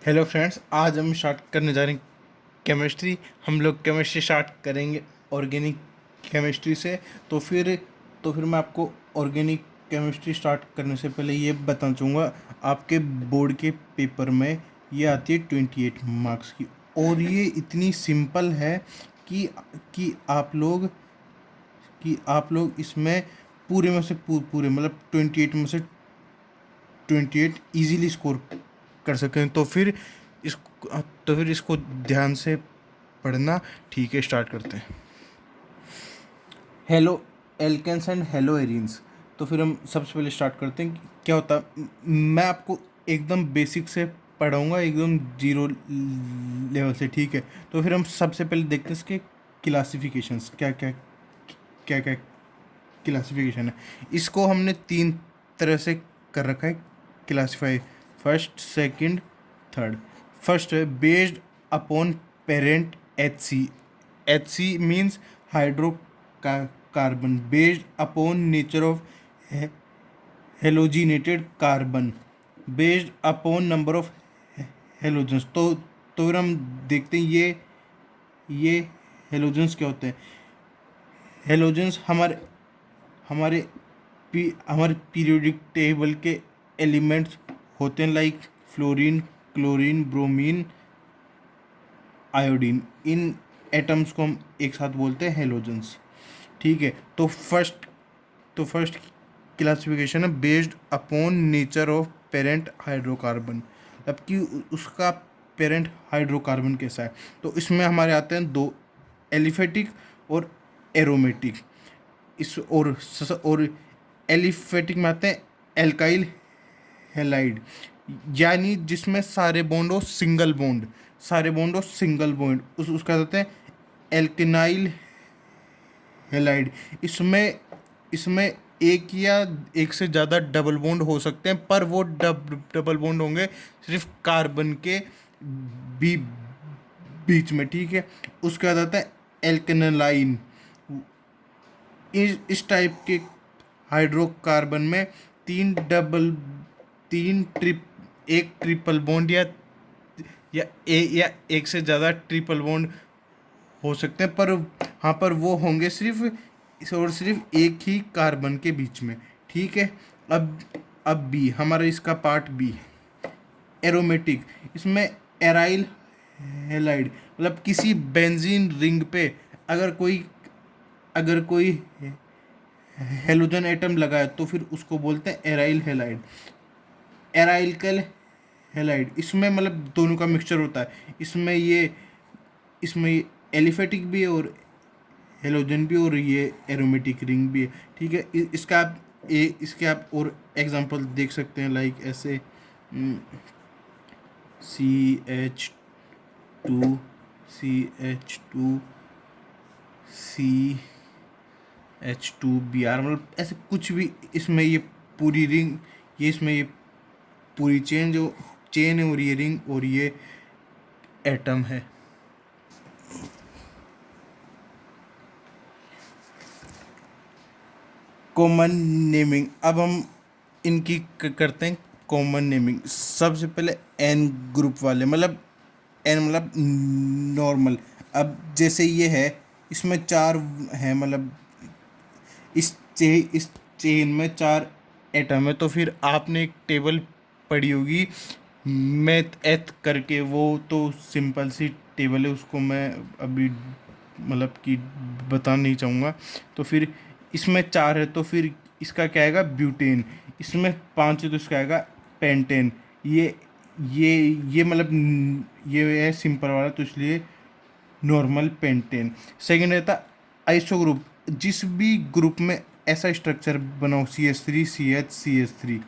Hello friends, आज हम start करने जा रहे हैं केमिस्ट्री। हम लोग केमिस्ट्री स्टार्ट करेंगे ऑर्गेनिक केमिस्ट्री से। तो फिर मैं आपको ऑर्गेनिक केमिस्ट्री स्टार्ट करने से पहले ये बताना चाहूँगा, आपके बोर्ड के पेपर में ये आती है 28 मार्क्स की, और ये इतनी सिंपल है कि आप लोग इसमें पूरे में से पूरे मतलब 28 में से 28 इजीली स्कोर कर सकें। इस तो फिर इसको ध्यान से पढ़ना। ठीक है, स्टार्ट करते हैं। Halo alkenes and halo arenes. तो फिर हम सबसे पहले स्टार्ट करते हैं कि क्या होता है। मैं आपको एकदम बेसिक से पढ़ाऊँगा, एकदम जीरो लेवल से, ठीक है। तो फिर हम सबसे पहले देखते हैं इसके क्लासिफिकेशंस, क्या क्या क्या क्या क्लासिफिकेशन है। इसको हमने तीन तरह से कर रखा है classify: first, second, third. First है based upon parent HC। HC means hydrocarbon, based upon nature of halogenated carbon, based upon number of halogens. तो फिर हम देखते हैं ये हेलोजन्स क्या होते हैं। हेलोजन्स हमारे हमारे हमारे पीरियोडिक टेबल के एलिमेंट्स होते हैं, like fluorine, chlorine, bromine, iodine. इन एटम्स को हम एक साथ बोलते हैं हेलोजन्स, ठीक है। तो फर्स्ट क्लासिफिकेशन है based upon nature of parent hydrocarbon, जबकि उसका पेरेंट हाइड्रोकार्बन कैसा है। तो इसमें हमारे आते हैं दो, एलिफेटिक और एरोमेटिक। और एलिफेटिक में आते हैं एल्काइल हेलाइड, यानी जिसमें सारे बॉन्ड हो सिंगल बॉन्ड, उसका कहते हैं एल्केनाइल हेलाइड। इसमें इसमें एक या एक से ज़्यादा डबल बॉन्ड हो सकते हैं, पर वो डबल बॉन्ड होंगे सिर्फ कार्बन के बी बीच में, ठीक है। उसका कहता है एल्केनालाइन। इस टाइप के हाइड्रोकार्बन में तीन डबल तीन ट्रिप एक ट्रिपल बॉन्ड या एक से ज़्यादा ट्रिपल बॉन्ड हो सकते हैं, पर हाँ, पर वो होंगे सिर्फ एक ही कार्बन के बीच में, ठीक है। अब बी, हमारा इसका पार्ट बी, एरोमेटिक। इसमें एराइल हेलाइड, मतलब किसी बेंजीन रिंग पे अगर कोई हेलोजन एटम लगा है तो फिर उसको बोलते हैं एराइल हेलाइड। एराइल हेलाइड इसमें मतलब दोनों का मिक्सचर होता है। इसमें एलिफेटिक भी है और हेलोजन भी, और ये एरोमेटिक रिंग भी है, ठीक है। इसके आप और एग्जांपल देख सकते हैं, लाइक ऐसे CH2 CH2 CH2Br, मतलब ऐसे कुछ भी। इसमें ये पूरी रिंग, इसमें ये पूरी चेन है, और ये रिंग और ये एटम है। कॉमन नेमिंग, अब हम इनकी करते हैं कॉमन नेमिंग। सबसे पहले एन ग्रुप वाले, मतलब एन मतलब नॉर्मल। अब जैसे ये है, इसमें चार हैं, मतलब इस चेन में चार एटम है। तो फिर आपने एक टेबल पढ़ी होगी मैथ एथ करके, वो तो सिंपल सी टेबल है, उसको मैं अभी मतलब कि बताना नहीं चाहूँगा। तो फिर इसमें चार है, तो फिर इसका क्या आएगा, ब्यूटेन। इसमें पांच है तो इसका आएगा पेंटेन। ये ये मतलब ये है सिंपल वाला, तो इसलिए नॉर्मल पेंटेन। सेकेंड रहता आइसो ग्रुप, जिस भी ग्रुप में ऐसा स्ट्रक्चर बना हो, CH3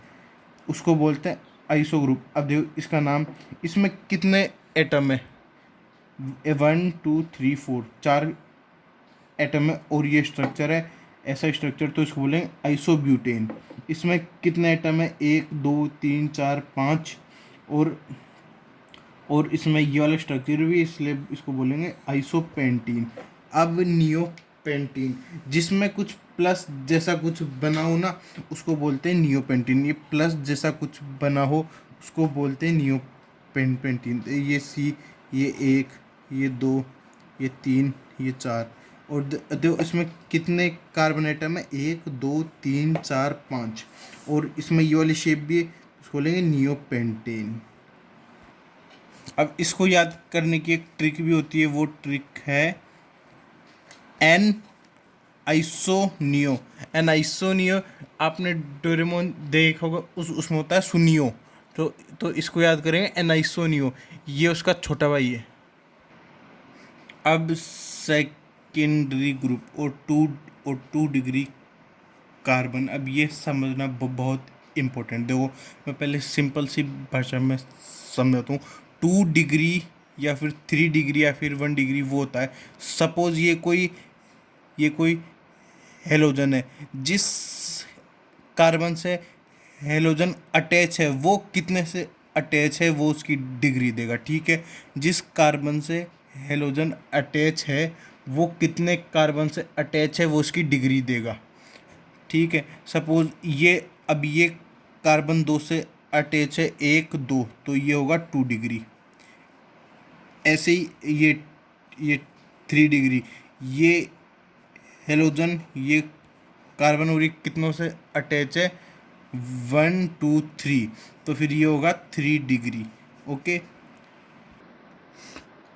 उसको बोलते हैं आइसो ग्रुप। अब देखो इसका नाम, इसमें कितने एटम है, 1 2 3 4, चार एटम है और ये स्ट्रक्चर है ऐसा स्ट्रक्चर, तो इसको बोलेंगे आइसोब्यूटेन। इसमें कितने एटम है, 1 2 3 4 5, और इसमें ये वाला स्ट्रक्चर भी, इसलिए इसको बोलेंगे आइसोपेंटीन। अब नियोपेंटीन, जिसमें कुछ प्लस जैसा कुछ बना हो ना, उसको बोलते हैं नियोपेंटीन। ये प्लस जैसा कुछ बना हो उसको बोलते हैं पेंटीन, ये C, ये 1, ये 2, ये 3, ये 4, और देखो इसमें कितने कार्बन एटम है, 1 2 3 4 5, और इसमें ये वाली शेप भी है, इसको लेंगे नियोपेंटेन। अब इसको याद करने की एक ट्रिक भी होती है, वो ट्रिक है एन आइसोनियो। एन आइसोनियो आपने डोरेमोन देखा होगा, उसमें होता है सुनियो, तो इसको याद करेंगे एन आइसोनियो, ये उसका छोटा भाई है। अब सेकेंडरी ग्रुप और टू डिग्री कार्बन, अब ये समझना बहुत इम्पोर्टेंट। देखो मैं पहले सिंपल सी भाषा में समझाता हूँ। 2 डिग्री या फिर 3 डिग्री या फिर 1 डिग्री वो होता है, सपोज ये कोई हेलोजन है, जिस कार्बन से हेलोजन अटैच है वो कितने से अटैच है वो उसकी डिग्री देगा, ठीक है। जिस कार्बन से हेलोजन अटैच है वो कितने कार्बन से अटैच है वो उसकी डिग्री देगा, ठीक है। सपोज ये कार्बन 2 से अटैच है 1 2, तो ये होगा 2 डिग्री। ऐसे ही ये 3 डिग्री, ये हेलोजन ये कार्बन और ये कितनों से अटैच है, 1 2 3, तो फिर ये होगा 3 डिग्री। ओके,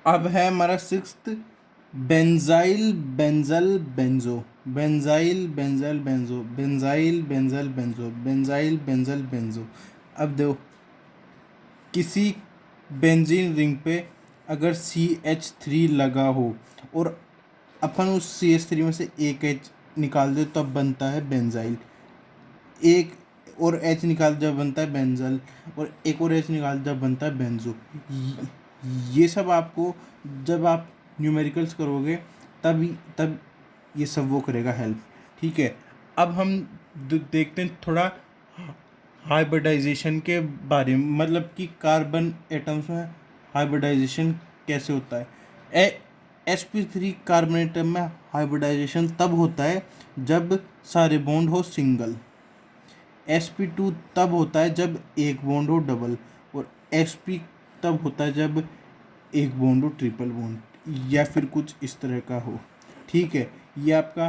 अब है हमारा sixth, benzyl benzal benzo, benzyl benzal benzo, benzyl benzal benzo, benzyl benzal benzo. अब देखो किसी बेंजीन रिंग पे अगर CH3 लगा हो और अपन उस CH3 में से एक H निकाल दे तब बनता है बेंजाइल, एक और H निकाल जब बनता है बेंजल, और एक और H निकाल जब बनता है बेंजो। ये सब आपको जब आप न्यूमेरिकल्स करोगे तब ये सब वो करेगा हेल्प, ठीक है। अब हम देखते हैं थोड़ा हाइब्रिडाइजेशन के बारे में, मतलब कि कार्बन एटम्स में हाइब्रिडाइजेशन कैसे होता है। sp3 कार्बन एटम में हाइब्रिडाइजेशन तब होता है जब सारे बॉन्ड हो सिंगल। sp2 तब होता है जब एक बॉन्ड हो डबल, और sp तब होता है जब एक बॉन्ड हो ट्रिपल बॉन्ड, या फिर कुछ इस तरह का हो, ठीक है। ये आपका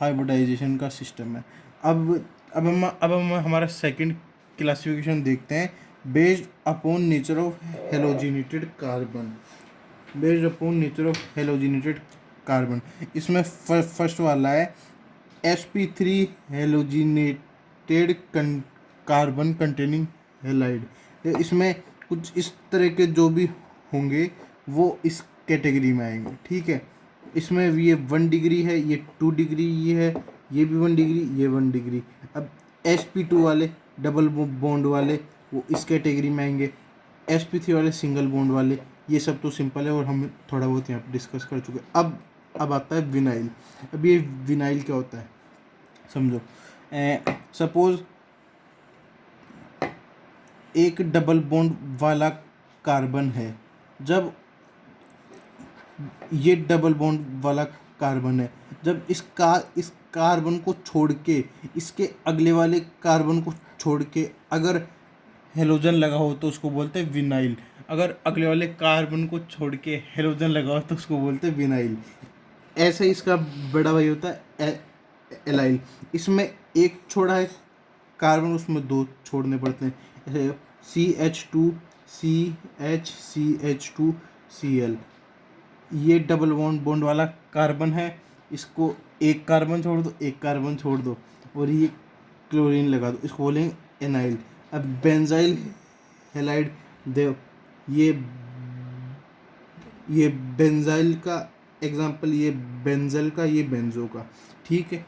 हाइब्रिडाइजेशन का सिस्टम है। अब हम हमारा सेकंड क्लासिफिकेशन देखते हैं, based upon nature of halogenated carbon. Based upon nature of halogenated carbon, इसमें फर्स्ट वाला है sp3 halogenated carbon containing halide. इसमें कुछ इस तरह के जो भी होंगे वो इस कैटेगरी में आएंगे, ठीक है। इसमें ये 1 डिग्री है, ये 2 डिग्री, ये भी 1 डिग्री, ये 1 डिग्री। अब sp2 वाले डबल बॉन्ड वाले वो इस कैटेगरी में आएंगे, sp3 वाले सिंगल बॉन्ड वाले। ये सब तो सिंपल है और हम थोड़ा बहुत यहाँ पर डिस्कस कर चुके हैं। अब आता है विनाइल। अब ये विनाइल क्या होता है समझो। सपोज एक डबल बॉन्ड वाला कार्बन है, जब ये डबल बॉन्ड वाला कार्बन है, जब इस कार्बन को छोड़ के इसके अगले वाले कार्बन को छोड़ के अगर हेलोजन लगा हो तो उसको बोलते हैं विनाइल। अगर अगले वाले कार्बन को छोड़ के हेलोजन लगा हो तो उसको बोलते हैं विनाइल। ऐसे ही इसका बड़ा भाई होता है एलाइल। इसमें एक छोड़ा है कार्बन, उसमें 2 छोड़ने पड़ते हैं, CH2 CH Cl। ये डबल बॉन्ड वाला कार्बन है, इसको एक कार्बन छोड़ दो, एक कार्बन छोड़ दो, और ये क्लोरीन लगा दो, इसको बोलेंगे एनाइल। अब बेंजाइल हेलाइड दे, ये ये बेंजाइल का एग्जांपल, ये बेंजल का, ये बेंजो का, ठीक है।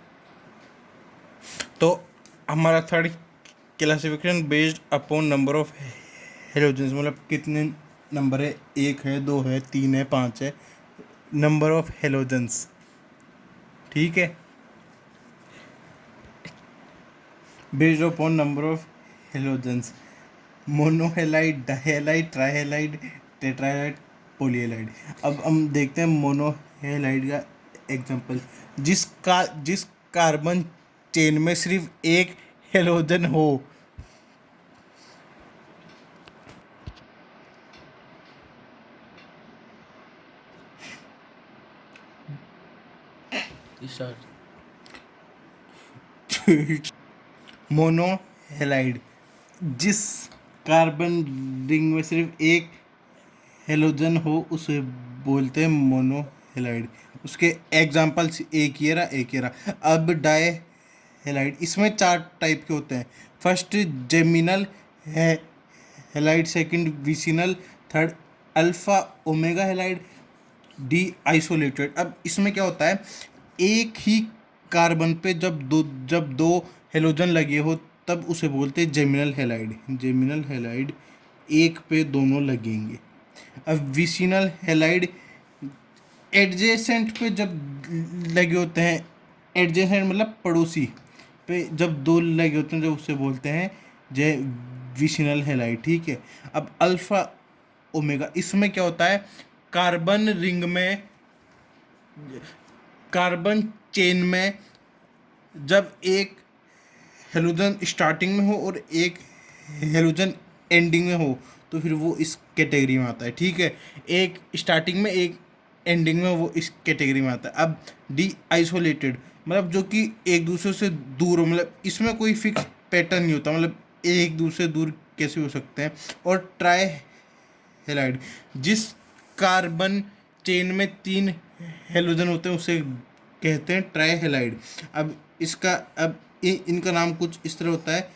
तो हमारा third classification based upon number of halogens, मतलब कितने नंबर है, 1 है 2 है 3 है 5 है, नंबर ऑफ हेलोजन्स, ठीक है। Based upon number of halogens, monohalide, dihalide, trihalide, tetrahalide, polyhalide. अब हम देखते हैं मोनोहेलाइड का एग्जांपल, जिस कार्बन चेन में सिर्फ एक हेलोजन हो, मोनो हेलाइड, जिस कार्बन रिंग में सिर्फ एक हेलोजन हो उसे बोलते हैं मोनो हेलाइड। उसके एग्जाम्पल्स एक ये रहा। अब डाई हेलाइड, इसमें 4 टाइप के होते हैं। फर्स्ट जेमिनल है halide, second vicinal, third alpha omega halide, D isolated. अब इसमें क्या होता है, एक ही कार्बन पे जब दो हेलोजन लगे हो तब उसे बोलते हैं जेमिनल हेलाइड। जेमिनल हेलाइड एक पे दोनों लगेंगे। अब विसिनल हेलाइड एडजेसेंट पे जब लगे होते हैं, एडजेसेंट मतलब पड़ोसी पे जब दो लगे होते हैं, जब उसे बोलते हैं जे विसिनल हेलाइड। ठीक है। अब अल्फा ओमेगा, इसमें क्या होता है, कार्बन रिंग में, कार्बन चेन में जब एक हेलोजन स्टार्टिंग में हो और एक हेलोजन एंडिंग में हो तो फिर वो इस कैटेगरी में आता है। ठीक है। एक स्टार्टिंग में एक एंडिंग में, वो इस कैटेगरी में आता है। अब डी आइसोलेटेड मतलब जो कि एक दूसरे से दूर हो, मतलब इसमें कोई फिक्स पैटर्न नहीं होता, मतलब एक दूसरे से दूर कैसे हो सकते हैं। और ट्राई हेलाइड, जिस कार्बन चेन में 3 हेलोजन होते हैं उसे कहते हैं ट्राई हेलाइड। अब इसका इनका नाम कुछ इस तरह होता है,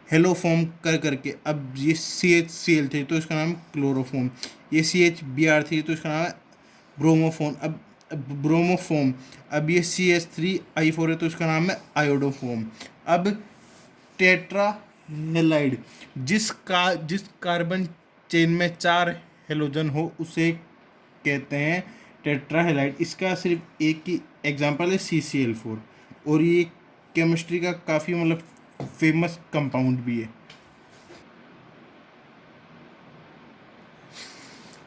हेलोफॉर्म करके। अब ये CH Cl3 तो इसका नाम क्लोरोफॉर्म, ये CH Br3 तो इसका नाम है ब्रोमोफॉर्म। अब ब्रोमोफॉर्म, अब ये CH3I4 है तो इसका नाम है आयोडोफॉर्म। अब टेट्रा हेलाइड, जिस कार्बन चेन में 4 हेलोजन हो उसे कहते हैं टेट्रा हेलाइड। इसका सिर्फ एक ही एग्जांपल है CCl4, और ये केमिस्ट्री का काफ़ी मतलब फेमस कंपाउंड भी है।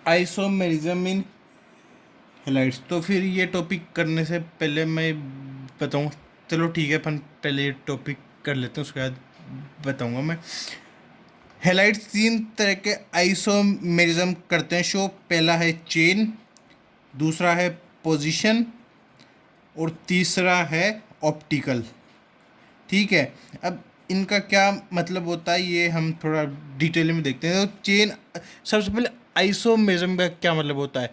आइसोमेरिज्म इन हेलाइड्स, तो फिर ये टॉपिक करने से पहले मैं बताऊँ, चलो ठीक है, अपन पहले ये टॉपिक कर लेते हैं उसके बाद बताऊँगा मैं। हेलाइड्स 3 तरह के आइसोमेरिज्म करते हैं शो। पहला है चेन, दूसरा है पोजीशन, और तीसरा है ऑप्टिकल। ठीक है। अब इनका क्या मतलब होता है ये हम थोड़ा डिटेल में देखते हैं। तो चेन, सबसे पहले आइसोमेरिज्म का क्या मतलब होता है।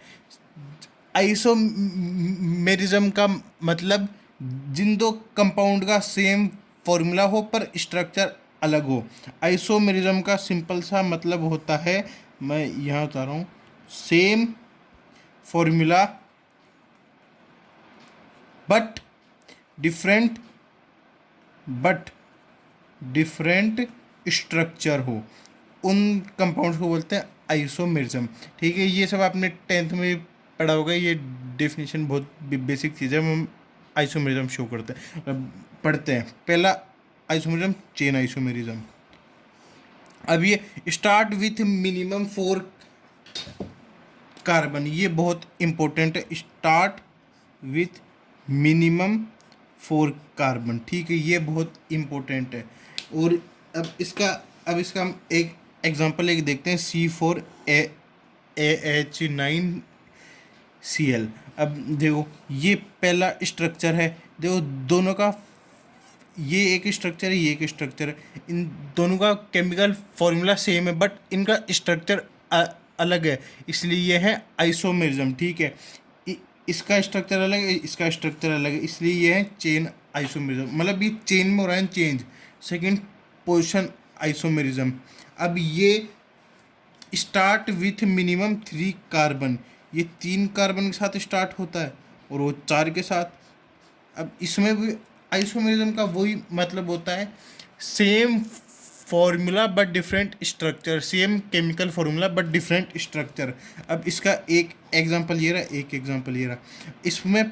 आइसोमेरिज्म का मतलब जिन दो कंपाउंड का सेम फॉर्मूला हो पर स्ट्रक्चर अलग हो। आइसोमेरिज्म का सिंपल सा मतलब होता है, मैं यहाँ बता रहा हूँ, same formula but different structure हो, उन कंपाउंड्स को बोलते हैं आइसोमेरिज्म। ठीक है। ये सब आपने 10th में पढ़ा होगा, ये डेफिनेशन बहुत बेसिक चीज़ है। हम आइसोमेरिज्म शो करते हैं, पढ़ते हैं। पहला आइसोमेरिज्म चेन आइसोमेरिज्म। अब ये स्टार्ट विथ मिनिमम 4 कार्बन, ये बहुत इंपॉर्टेंट है। Start with minimum 4 carbon. ठीक है, ये बहुत इंपॉर्टेंट है। और अब इसका हम एक एग्जांपल एक देखते हैं, C4AH9Cl। अब देखो ये पहला स्ट्रक्चर है, देखो दोनों का, ये एक स्ट्रक्चर है, ये एक स्ट्रक्चर है। इन दोनों का केमिकल फॉर्मूला सेम है बट इनका स्ट्रक्चर अलग है, इसलिए ये है आइसोमेरिज्म। ठीक है। इसका स्ट्रक्चर अलग है, इसका स्ट्रक्चर अलग है, इसलिए ये है चेन आइसोमेरिज्म। मतलब ये चेन में हो रहा है चेंज, सेकंड पोजीशन आइसोमेरिज्म। अब ये स्टार्ट विथ मिनिमम 3 कार्बन, ये 3 कार्बन के साथ स्टार्ट होता है और वो 4 के साथ। अब इसमें भी आइसोमेरिज्म का वही मतलब होता है, same formula but different structure, same chemical formula but different structure. अब इसका एक एग्जांपल ये रहा, एक एग्जांपल ये रहा। इसमें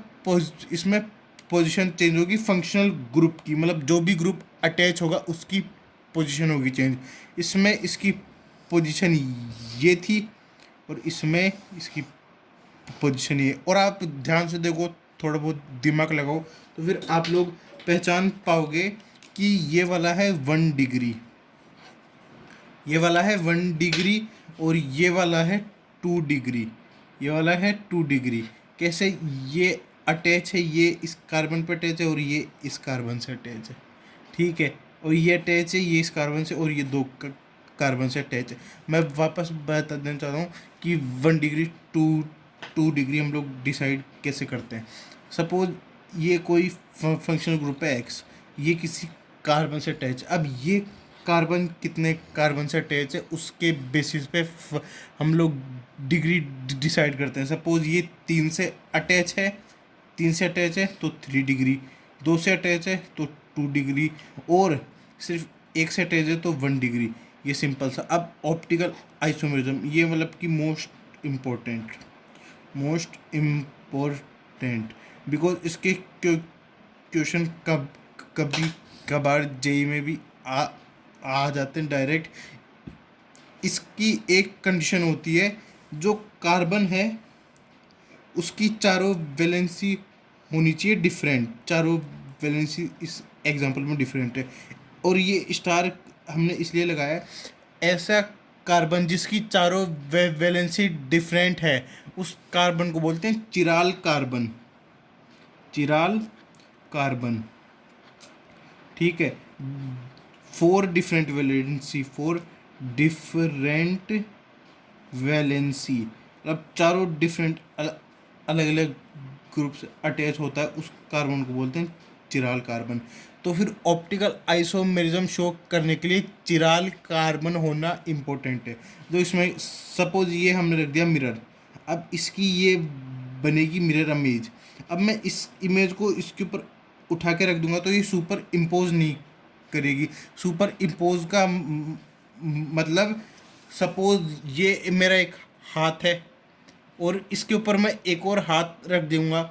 पोजीशन चेंज होगी फंक्शनल ग्रुप की, मतलब जो भी ग्रुप अटैच होगा उसकी पोजीशन होगी चेंज। इसमें इसकी पोजीशन ये थी और इसमें इसकी पोजीशन ये। और आप ध्यान से देखो, थोड़ा बहुत दिमाग लगाओ तो फिर आप लोग पहचान पाओगे कि ये वाला है 1 डिग्री, ये वाला है 1 डिग्री, और ये वाला है 2 डिग्री, ये वाला है 2 डिग्री। कैसे ये अटैच है, ये इस कार्बन पे अटैच है और ये इस कार्बन से अटैच है, ठीक है। और ये अटैच है, ये इस कार्बन से, और ये दो कार्बन से अटैच है। मैं वापस बता देना चाहता हूँ कि 1 डिग्री, 2 डिग्री हम लोग डिसाइड कैसे करते हैं। सपोज ये कोई फंक्शनल ग्रुप है एक्स, ये किसी कार्बन से अटैच। अब ये कार्बन कितने कार्बन से अटैच है उसके बेसिस पे हम लोग डिग्री डिसाइड करते हैं। सपोज ये 3 से अटैच है तो 3 डिग्री, 2 से अटैच है तो 2 डिग्री, और सिर्फ एक से अटैच है तो 1 डिग्री। ये सिंपल सा। अब ऑप्टिकल आइसोमेरिज्म, ये मतलब कि मोस्ट इम्पोर्टेंट, बिकॉज इसके क्वेश्चन कभी कभार जेई में भी आ जाते हैं डायरेक्ट। इसकी एक कंडीशन होती है, जो कार्बन है उसकी चारों वैलेंसी होनी चाहिए डिफरेंट, चारों वैलेंसी इस एग्जांपल में डिफरेंट है। और ये स्टार हमने इसलिए लगाया है, ऐसा कार्बन जिसकी चारों वैलेंसी डिफरेंट है उस कार्बन को बोलते हैं चिराल कार्बन। चिराल कार्बन, ठीक है। 4 डिफरेंट वैलेंसी मतलब चारों डिफरेंट अलग अलग ग्रुप से अटैच होता है, उस कार्बन को बोलते हैं चिराल कार्बन। तो फिर ऑप्टिकल आइसोमेरिज्म शो करने के लिए चिराल कार्बन होना इम्पोर्टेंट है। जो इसमें सपोज ये हमने रख दिया मिरर, अब इसकी ये बनेगी मिरर इमेज। अब मैं इस इमेज को इसके ऊपर उठा के रख दूंगा तो ये सुपर इम्पोज नहीं करेगी। सुपर इम्पोज का मतलब, सपोज ये मेरा एक हाथ है और इसके ऊपर मैं एक और हाथ रख दूंगा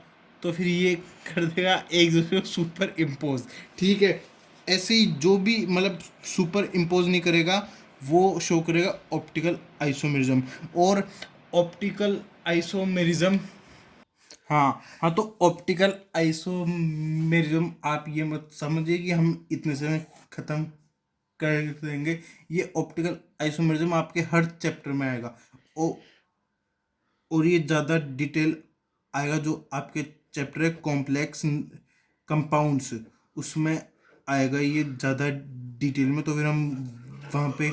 तो फिर ये कर देगा एक दूसरे को सुपर इम्पोज, ठीक है। ऐसे ही जो भी मतलब सुपर इम्पोज नहीं करेगा वो शो करेगा ऑप्टिकल आइसोमेरिज्म। और ऑप्टिकल आइसोमेरिज्म, हाँ हाँ, तो ऑप्टिकल आइसोमेरिज्म आप ये मत समझिए कि हम इतने से में ख़त्म कर देंगे। ये ऑप्टिकल आइसोमेरिज्म आपके हर चैप्टर में आएगा। ओ, और ये ज़्यादा डिटेल आएगा जो आपके चैप्टर है कॉम्प्लेक्स कंपाउंड्स, उसमें आएगा ये ज़्यादा डिटेल में। तो फिर हम वहाँ पे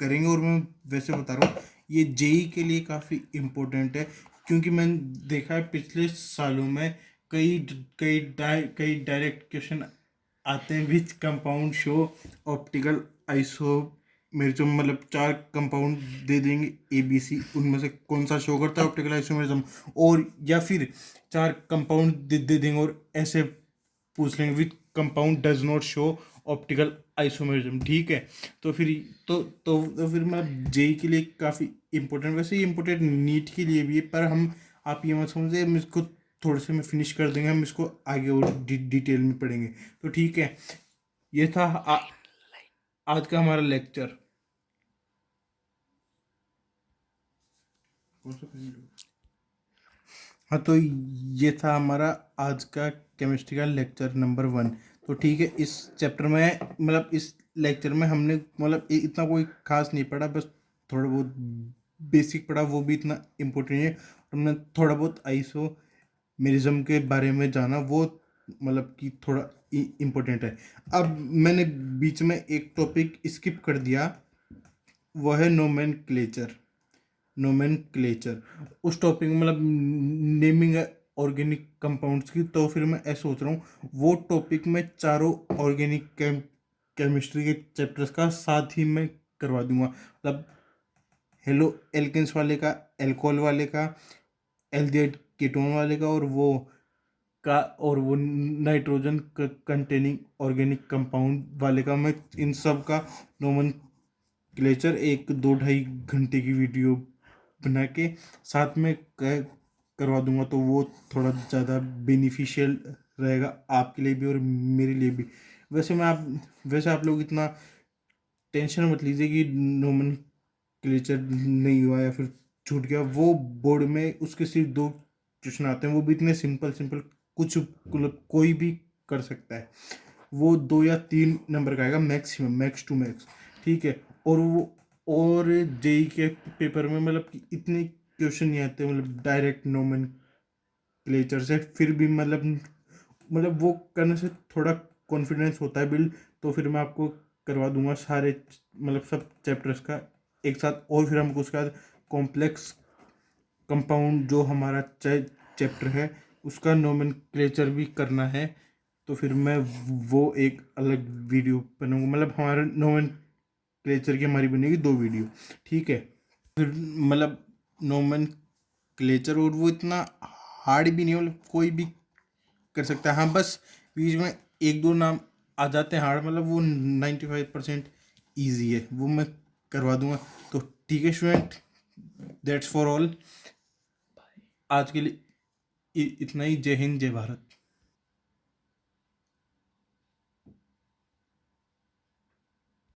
करेंगे। और मैं वैसे बता रहा हूँ ये जेई के लिए काफ़ी इम्पोर्टेंट है, क्योंकि मैंने देखा है पिछले सालों में कई कई डायरेक्ट क्वेश्चन आते हैं which compound show optical isomerism. मतलब 4 कंपाउंड दे देंगे ए बी सी, उनमें से कौन सा शो करता है ऑप्टिकल आइसोमेरिज्म, और या फिर 4 कंपाउंड दे देंगे और ऐसे पूछ लेंगे which compound does not show optical isomerism, ठीक है। तो फिर तो फिर मैं जेई के लिए काफ़ी इम्पोर्टेंट, वैसे ही इम्पोर्टेंट नीट के लिए भी है, पर हम आप ये मत समझिए हम इसको थोड़े से में फिनिश कर देंगे, हम इसको आगे और डिटेल में पढ़ेंगे। तो ठीक है, ये था आज का हमारा लेक्चर। हाँ, तो ये था हमारा आज का केमिस्ट्री का लेक्चर नंबर 1। तो ठीक है, इस चैप्टर में मतलब इस लेक्चर में हमने मतलब इतना कोई खास नहीं पढ़ा, बस थोड़ा बहुत बेसिक पढ़ा, वो भी इतना इम्पोर्टेंट है। हमने थोड़ा बहुत आइसोमेरिज्म के बारे में जाना, वो मतलब कि थोड़ा इम्पोर्टेंट है। अब मैंने बीच में एक टॉपिक स्किप कर दिया, वो है नोमेनक्लेचर। उस टॉपिक में मतलब नेमिंग ऑर्गेनिक कंपाउंड्स की। तो फिर मैं ऐसा सोच रहा हूँ वो टॉपिक में चारों ऑर्गेनिक केमिस्ट्री के चैप्टर्स का साथ ही मैं करवा दूंगा। मतलब हेलो एल्केन्स वाले का, एल्कोहल वाले का, एल्डिहाइड कीटोन वाले का, और वो नाइट्रोजन कंटेनिंग ऑर्गेनिक कंपाउंड वाले का, मैं इन सब का नोमेनक्लेचर एक 2-2.5 घंटे की वीडियो बना के साथ में करवा दूंगा। तो वो थोड़ा ज़्यादा बेनिफिशियल रहेगा आपके लिए भी और मेरे लिए भी। वैसे आप लोग इतना टेंशन मत लीजिए कि नोमेनक्लेचर नहीं हुआ या फिर छूट गया। वो बोर्ड में उसके सिर्फ 2 क्वेश्चन आते हैं, वो भी इतने सिंपल सिंपल, कुछ मतलब कोई भी कर सकता है। वो 2 या 3 नंबर का आएगा मैक्सिमम, मैक्स टू मैक्स, ठीक है। और जेई के पेपर में मतलब कि इतने क्वेश्चन नहीं आते, मतलब डायरेक्ट क्लेचर से, फिर भी मतलब वो करने से थोड़ा कॉन्फिडेंस होता है बिल्ड। तो फिर मैं आपको करवा दूंगा सारे मतलब सब चैप्टर्स का एक साथ, और फिर हमको उसके बाद कॉम्प्लेक्स कंपाउंड जो हमारा चैप्टर है उसका नोमेनक्लेचर भी करना है। तो फिर मैं वो एक अलग वीडियो बनाऊंगा, मतलब हमारा नोमेनक्लेचर की हमारी बनेगी 2 वीडियो, ठीक है। फिर मतलब नोमेनक्लेचर, और वो इतना हार्ड भी नहीं, मतलब कोई भी कर सकता है। हाँ बस बीच में एक दो नाम आ जाते हैं हार्ड, मतलब वो 95% ईजी है, वो मैं करवा दूंगा। तो ठीक है स्टूडेंट, दैट्स फॉर ऑल, आज के लिए इतना ही। जय हिंद, जय भारत।